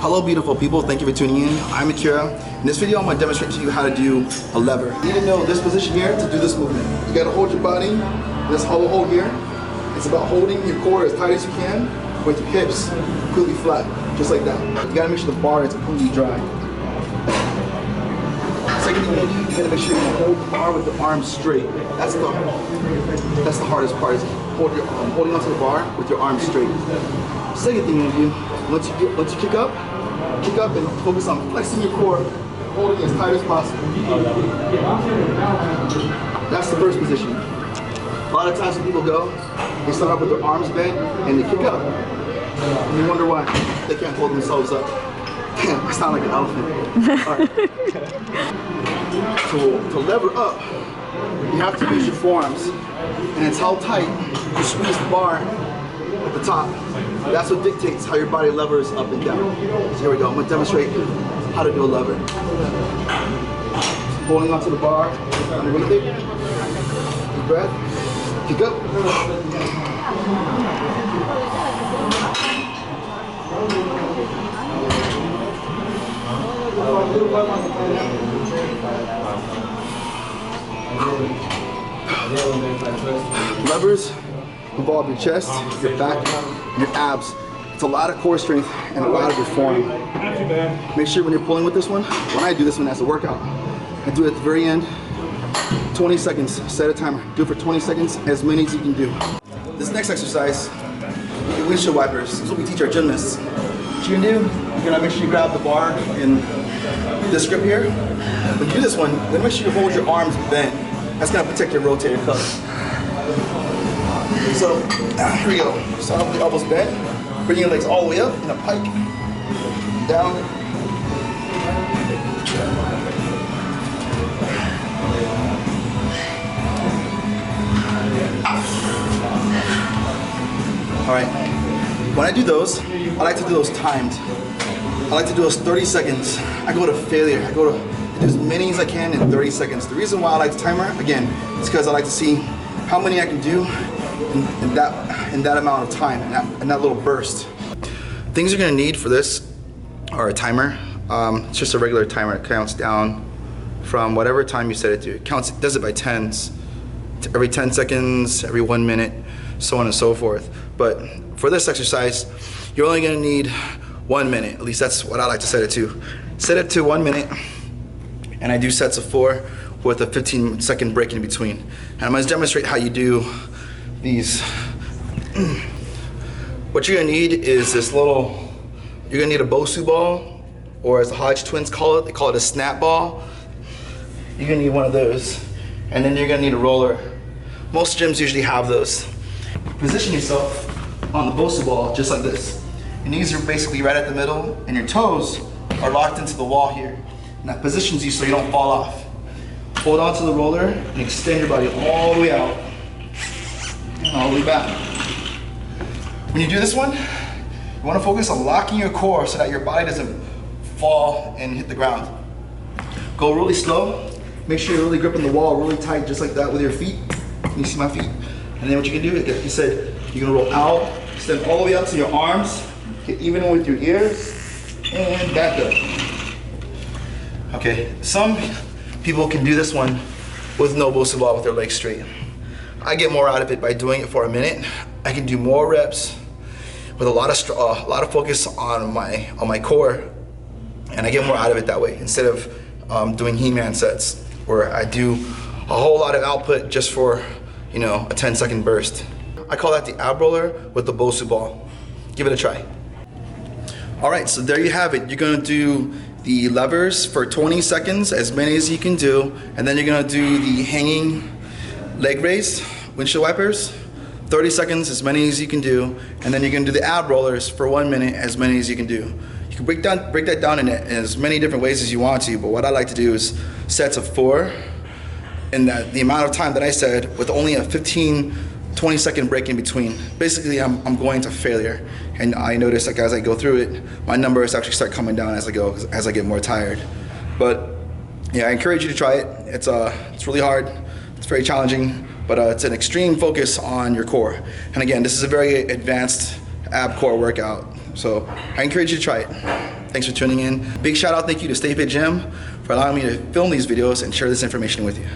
Hello beautiful people, thank you for tuning in. I'm Akira. In this video I'm going to demonstrate to you how to do a lever. You need to know this position here to do this movement. You got to hold your body, this hollow hold here. It's about holding your core as tight as you can with your hips completely flat, just like that. You got to make sure the bar is completely dry. Second thing you got to make sure you hold the bar with the arms straight. That's the hardest part, is holding onto the bar with your arms straight. Second thing you do, once you kick up and focus on flexing your core, holding as tight as possible. That's the first position. A lot of times when people go, they start off with their arms bent and they kick up. And you wonder why they can't hold themselves up. I sound like an elephant. All right. To lever up, you have to use your forearms. And it's held tight, you squeeze the bar at the top. That's what dictates how your body levers up and down. So here we go, I'm going to demonstrate how to do a lever. Holding onto the bar, underneath it. Deep breath. Kick up. Levers involve your chest, your back, and your abs. It's a lot of core strength and a lot of your form. Make sure when you're pulling with this one, when I do this one as a workout, I do it at the very end, 20 seconds, set a timer. Do it for 20 seconds, as many as you can do. This next exercise, your windshield wipers. This is what we teach our gymnasts. What you're gonna do, you're gonna make sure you grab the bar in this grip here. When you do this one, you're gonna make sure you hold your arms bent. That's gonna protect your rotator cuff. So, here we go. Start off with the elbows bent. Bring your legs all the way up in a pike. Down. All right. When I do those, I like to do those timed. I like to do those 30 seconds. I go to failure. I do as many as I can in 30 seconds. The reason why I like the timer, again, is because I like to see how many I can do in that amount of time, in that little burst. Things you're gonna need for this are a timer. It's just a regular timer. It counts down from whatever time you set it to. It does it by tens. Every 10 seconds, every 1 minute, so on and so forth. But for this exercise, you're only gonna need 1 minute. At least that's what I like to set it to. Set it to 1 minute, and I do sets of 4 with a 15-second break in between. And I'm gonna demonstrate how you do these. What you're gonna need is this little, you're gonna need a Bosu ball, or as the Hodge twins call it, they call it a snap ball. You're gonna need one of those. And then you're gonna need a roller. Most gyms usually have those. Position yourself on the Bosu ball just like this. Your knees are basically right at the middle, and your toes are locked into the wall here. And that positions you so you don't fall off. Hold on to the roller and extend your body all the way out and all the way back. When you do this one, you want to focus on locking your core so that your body doesn't fall and hit the ground. Go really slow. Make sure you're really gripping the wall really tight, just like that with your feet. You see my feet? And then what you can do, like you said, you're gonna roll out, extend all the way out to your arms, get even with your ears, and back up. Okay, some people can do this one with no Bosu ball with their legs straight. I get more out of it by doing it for a minute. I can do more reps with a lot of focus on my core, and I get more out of it that way instead of doing He-Man sets where I do a whole lot of output just for, a 10-second burst. I call that the ab roller with the Bosu ball. Give it a try. All right, so there you have it. You're gonna do the levers for 20 seconds, as many as you can do, and then you're gonna do the hanging leg raise, windshield wipers, 30 seconds, as many as you can do, and then you're gonna do the ab rollers for 1 minute, as many as you can do. You can break that down in as many different ways as you want to, but what I like to do is sets of 4, and the amount of time that I said, with only a 15-20-second break in between. Basically, I'm going to failure, and I notice like as I go through it, my numbers actually start coming down as I go, as I get more tired. But yeah, I encourage you to try it. It's really hard. It's very challenging, but it's an extreme focus on your core. And again, this is a very advanced ab core workout, so I encourage you to try it. Thanks for tuning in. Big shout out, thank you to Stay Fit Gym for allowing me to film these videos and share this information with you.